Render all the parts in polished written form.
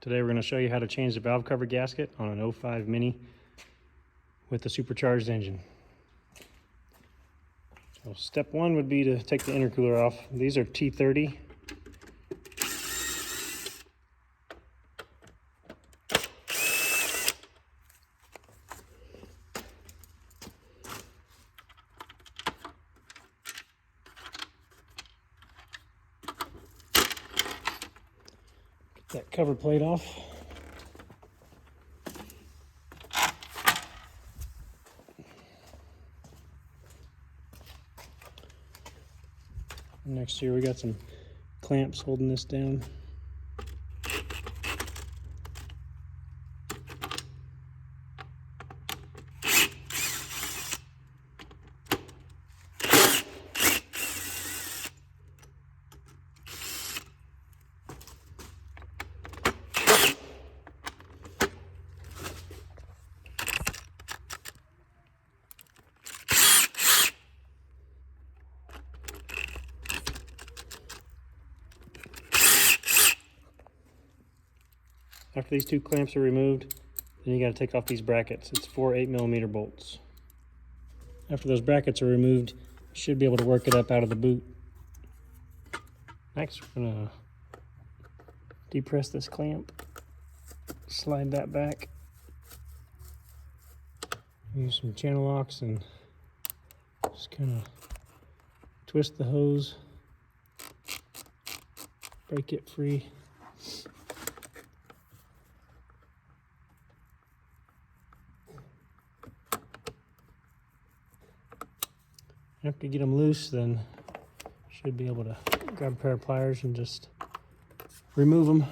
Today we're going to show you how to change the valve cover gasket on an 05 Mini with the supercharged engine. So step one would be to take the intercooler off. These are T30. Get that cover plate off. Next here we got some clamps holding this down. After these two clamps are removed, then you got to take off these brackets. It's 4 8mm bolts. After those brackets are removed, you should be able to work it up out of the boot. Next, we're going to depress this clamp, slide that back, use some channel locks and just kind of twist the hose, break it free. After you get them loose, then you should be able to grab a pair of pliers and just remove them.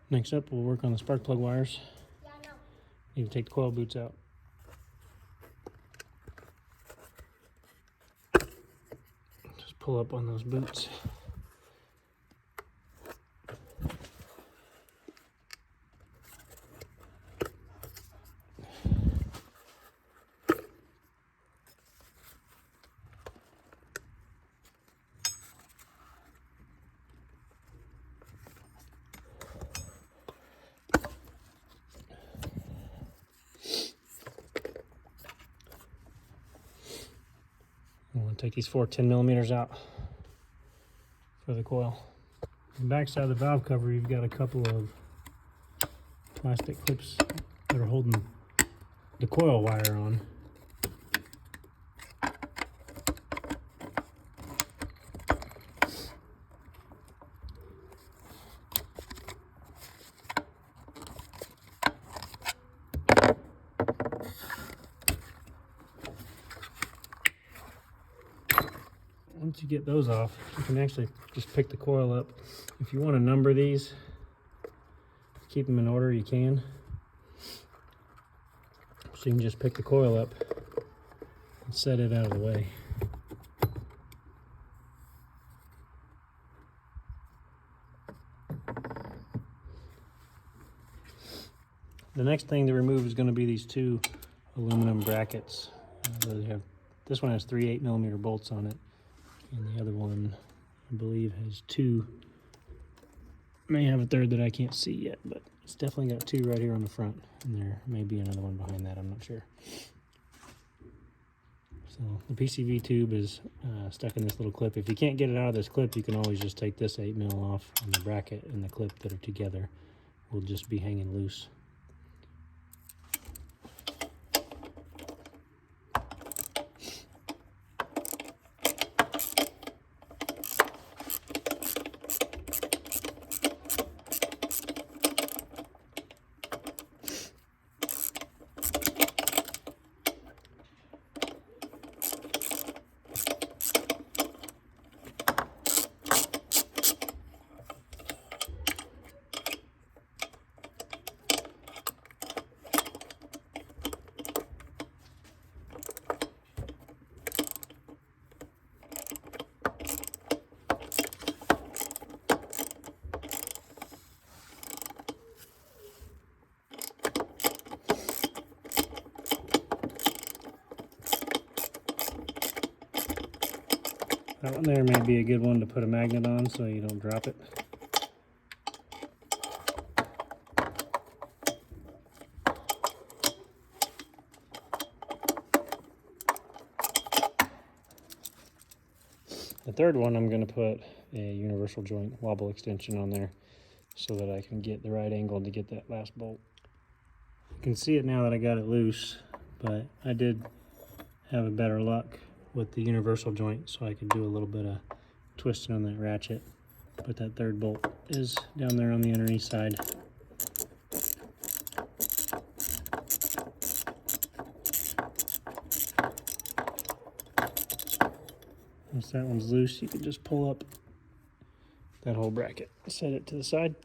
Next up, we'll work on the spark plug wires. You can take the coil boots out. Just pull up on those boots. I'm going to take these 4 10mm out for the coil. On the back side of the valve cover, you've got a couple of plastic clips that are holding the coil wire on. Once you get those off, you can actually just pick the coil up. If you want to number these, keep them in order, you can. So you can just pick the coil up and set it out of the way. The next thing to remove is going to be these two aluminum brackets. This one has 3 8mm bolts on it. And the other one, I believe, has 2. May have a third that I can't see yet, but it's definitely got 2 right here on the front. And there may be another one behind that, I'm not sure. So the PCV tube is stuck in this little clip. If you can't get it out of this clip, you can always just take this 8mm off, and the bracket and the clip that are together will just be hanging loose. That one there may be a good one to put a magnet on so you don't drop it. The third one, I'm going to put a universal joint wobble extension on there so that I can get the right angle to get that last bolt. You can see it now that I got it loose, but I did have a better luck with the universal joint, so I could do a little bit of twisting on that ratchet. But that third bolt is down there on the underneath side. Once that one's loose, you can just pull up that whole bracket, set it to the side.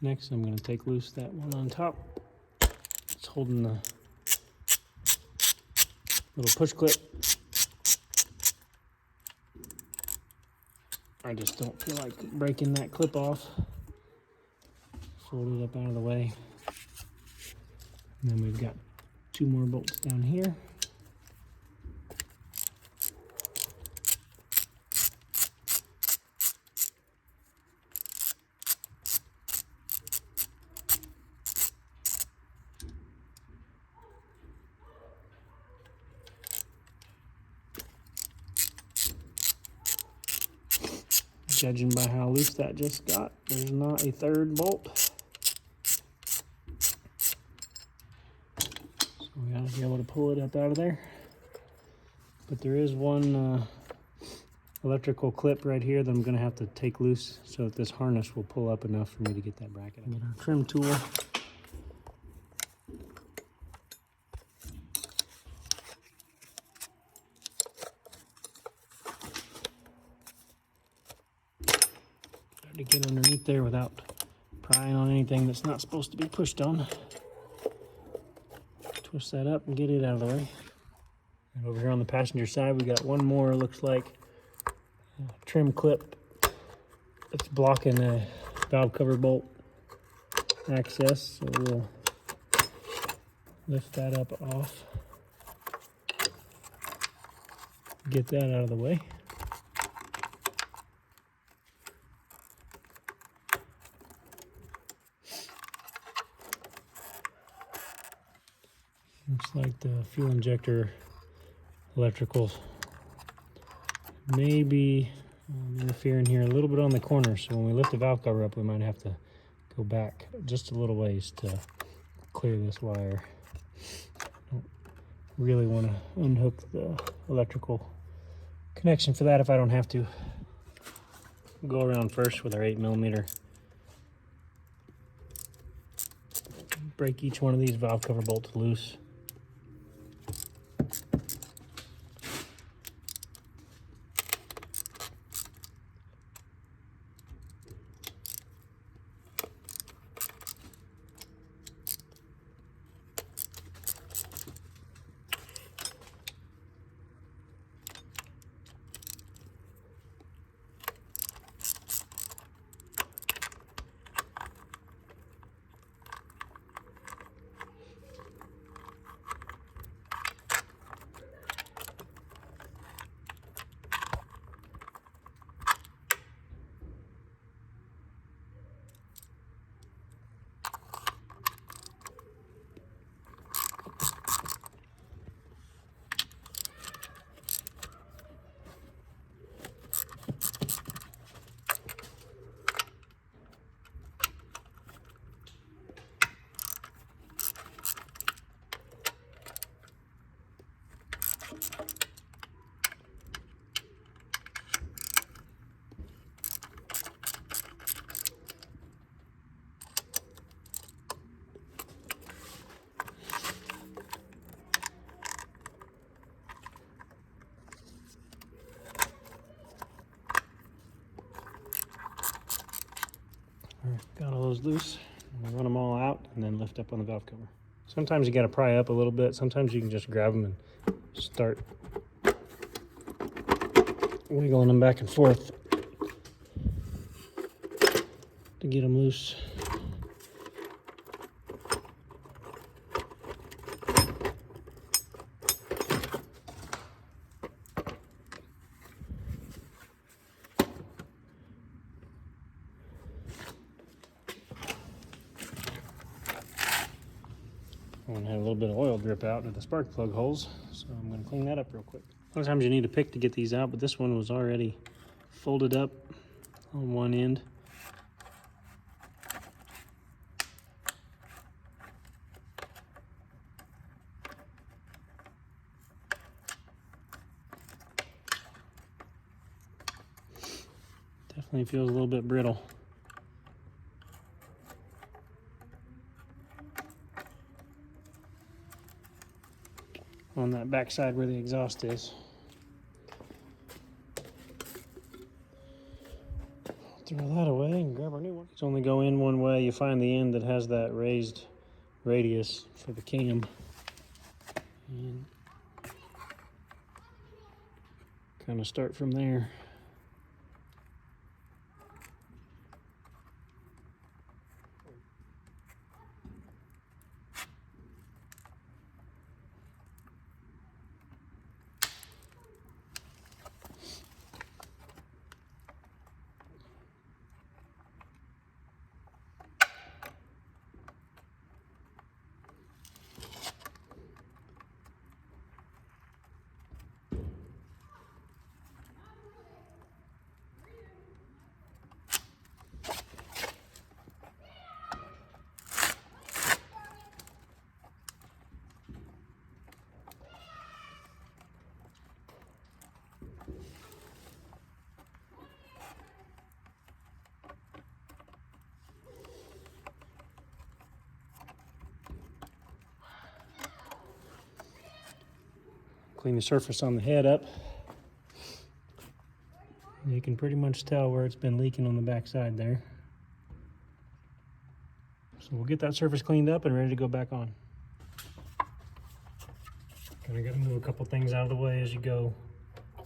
Next, I'm going to take loose that one on top. It's holding the little push clip. I just don't feel like breaking that clip off. Fold it up out of the way. And then we've got 2 more bolts down here. Judging by how loose that just got, there's not a third bolt. So we gotta be able to pull it up out of there. But there is one electrical clip right here that I'm gonna have to take loose so that this harness will pull up enough for me to get that bracket. Get our trim tool. To get underneath there without prying on anything that's not supposed to be pushed on. Twist that up and get it out of the way. And over here on the passenger side, we got one more, looks like a trim clip that's blocking a valve cover bolt access. So we'll lift that up off. Get that out of the way. Looks like the fuel injector electricals may be interfering here a little bit on the corner, so when we lift the valve cover up, we might have to go back just a little ways to clear this wire. Don't really want to unhook the electrical connection for that if I don't have to. We'll go around first with our 8mm. Break each one of these valve cover bolts loose. Got all those loose. We'll run them all out and then lift up on the valve cover. Sometimes you got to pry up a little bit. Sometimes you can just grab them and start wiggling them back and forth to get them loose. bit of oil drip out into the spark plug holes, so I'm going to clean that up real quick. A lot of times you need a pick to get these out, but this one was already folded up on one end. Definitely feels a little bit brittle. On that back side where the exhaust is. Throw that away and grab our new one. It's only go in one way. You find the end that has that raised radius for the cam. And kind of start from there. Clean the surface on the head up. You can pretty much tell where it's been leaking on the back side there. So we'll get that surface cleaned up and ready to go back on. Kind of got to move a couple things out of the way as you go.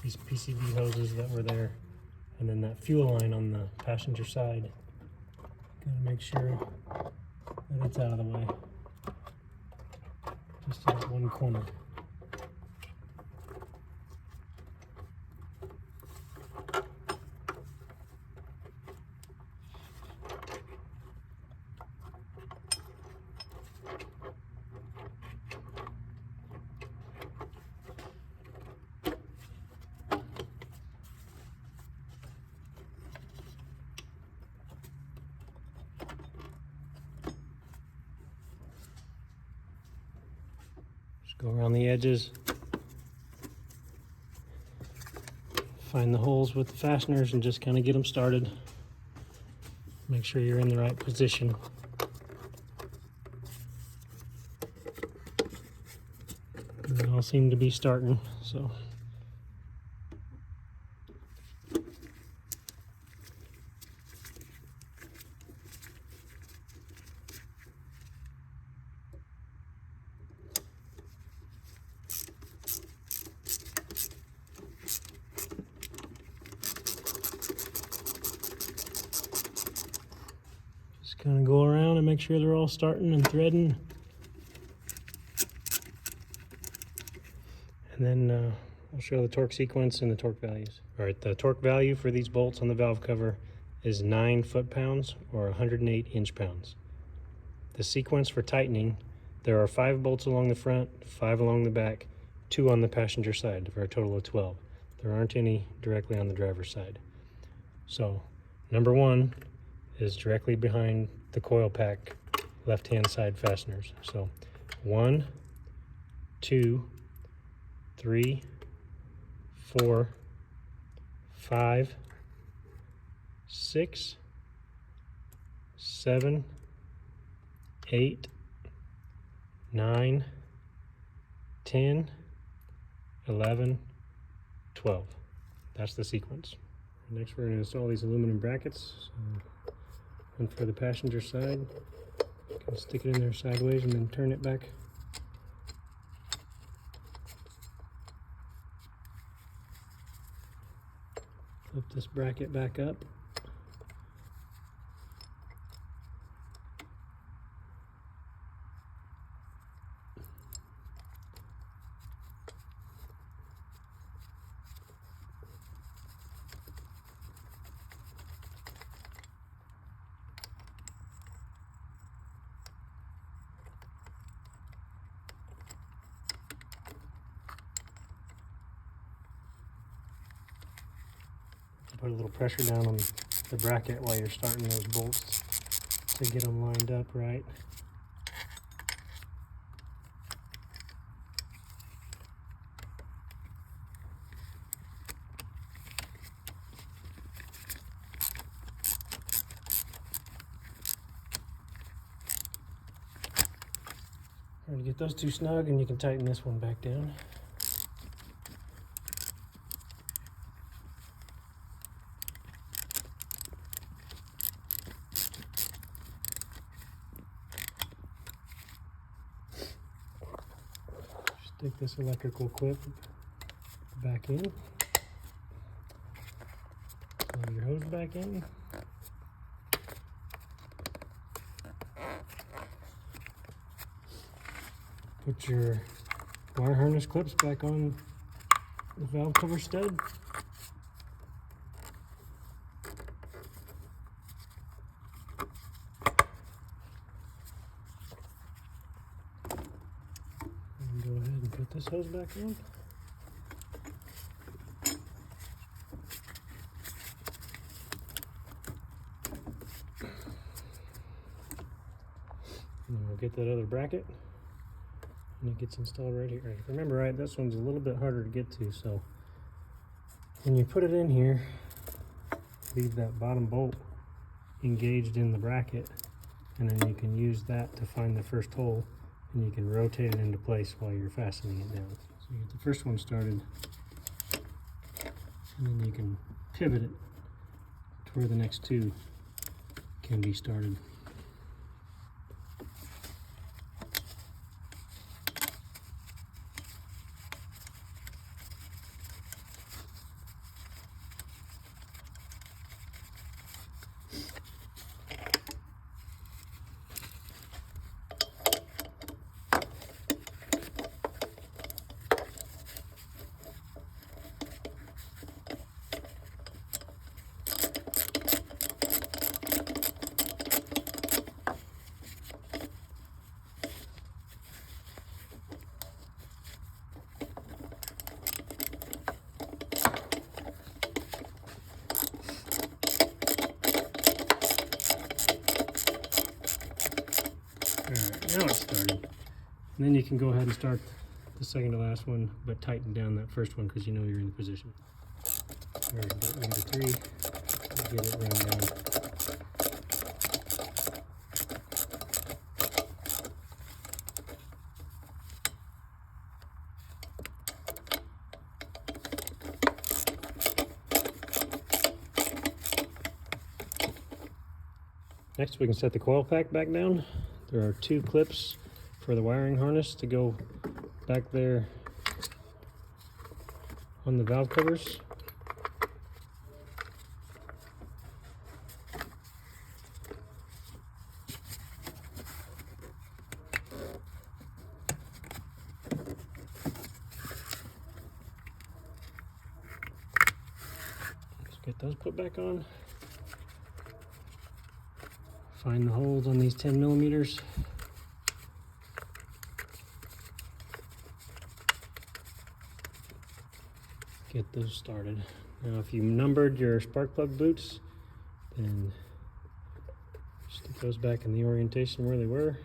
These PCV hoses that were there, and then that fuel line on the passenger side. Got to make sure that it's out of the way. Just in that one corner. Go around the edges, find the holes with the fasteners and just kind of get them started. Make sure you're in the right position. And they all seem to be starting, so. Just kind of go around and make sure they're all starting and threading. And then I'll show the torque sequence and the torque values. All right, the torque value for these bolts on the valve cover is 9 foot-pounds or 108 inch-pounds. The sequence for tightening, there are 5 bolts along the front, 5 along the back, 2 on the passenger side for a total of 12. There aren't any directly on the driver's side. So number 1 is directly behind the coil pack left-hand side fasteners. So 1, 2, 3, 4, 5, 6, 7, 8, 9, 10, 11, 12. That's the sequence. Next we're going to install these aluminum brackets. So one for the passenger side. Can stick it in there sideways and then turn it back. Flip this bracket back up. put a little pressure down on the bracket while you're starting those bolts to get them lined up right. We're going to get those two snug, and you can tighten this one back down. Stick this electrical clip back in. Plug your hose back in. Put your wire harness clips back on the valve cover stud. And go ahead and put this hose back on. And we'll get that other bracket. And it gets installed right here. Remember, right, this one's a little bit harder to get to, so when you put it in here, leave that bottom bolt engaged in the bracket, and then you can use that to find the first hole, and you can rotate it into place while you're fastening it down. So you get the first one started, and then you can pivot it to where the next two can be started. Alright, now it's started. And then you can go ahead and start the second to last one, but tighten down that first one because you know you're in the position. Alright, but number 3, get it run down. Next, we can set the coil pack back down. There are 2 clips for the wiring harness to go back there on the valve covers. Let's get those put back on. Find the holes on these 10 millimeters. Get those started. Now, if you numbered your spark plug boots, then stick those back in the orientation where they were.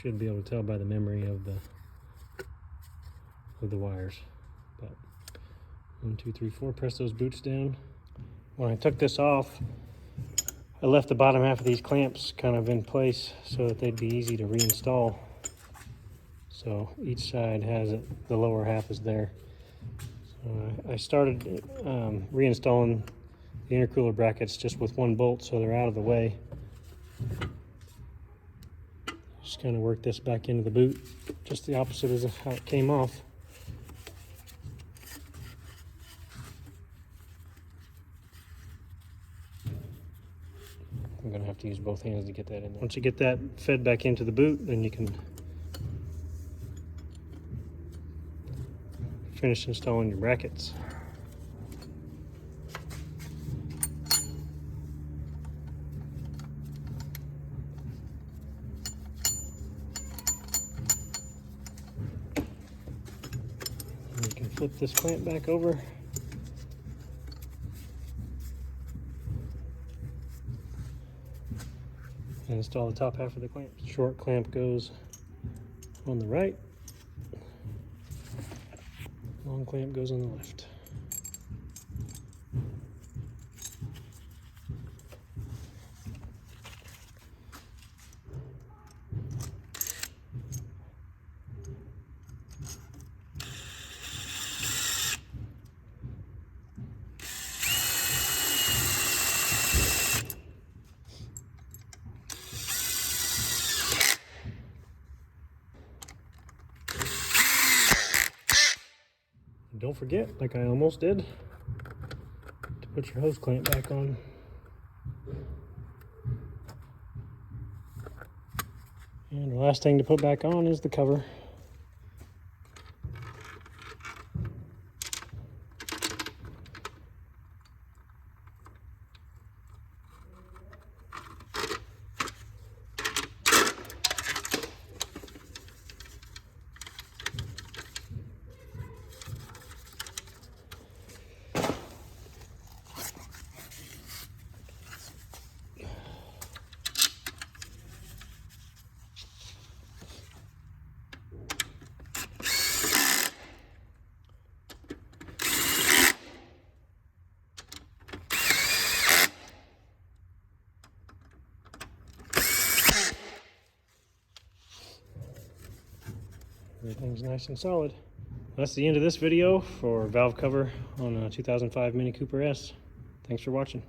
Should be able to tell by the memory of the wires. But 1, 2, 3, 4. Press those boots down. When I took this off, I left the bottom half of these clamps kind of in place so that they'd be easy to reinstall. So each side has it, the lower half is there. So I started reinstalling the intercooler brackets just with 1 bolt so they're out of the way. Just kind of work this back into the boot, just the opposite as how it came off. I'm going to have to use both hands to get that in there. Once you get that fed back into the boot, then you can finish installing your brackets. And you can flip this clamp back over. and install the top half of the clamp. Short clamp goes on the right, long clamp goes on the left. Don't forget, like I almost did, to put your hose clamp back on. And the last thing to put back on is the cover. Everything's nice and solid. That's the end of this video for valve cover on a 2005 Mini Cooper S. Thanks for watching.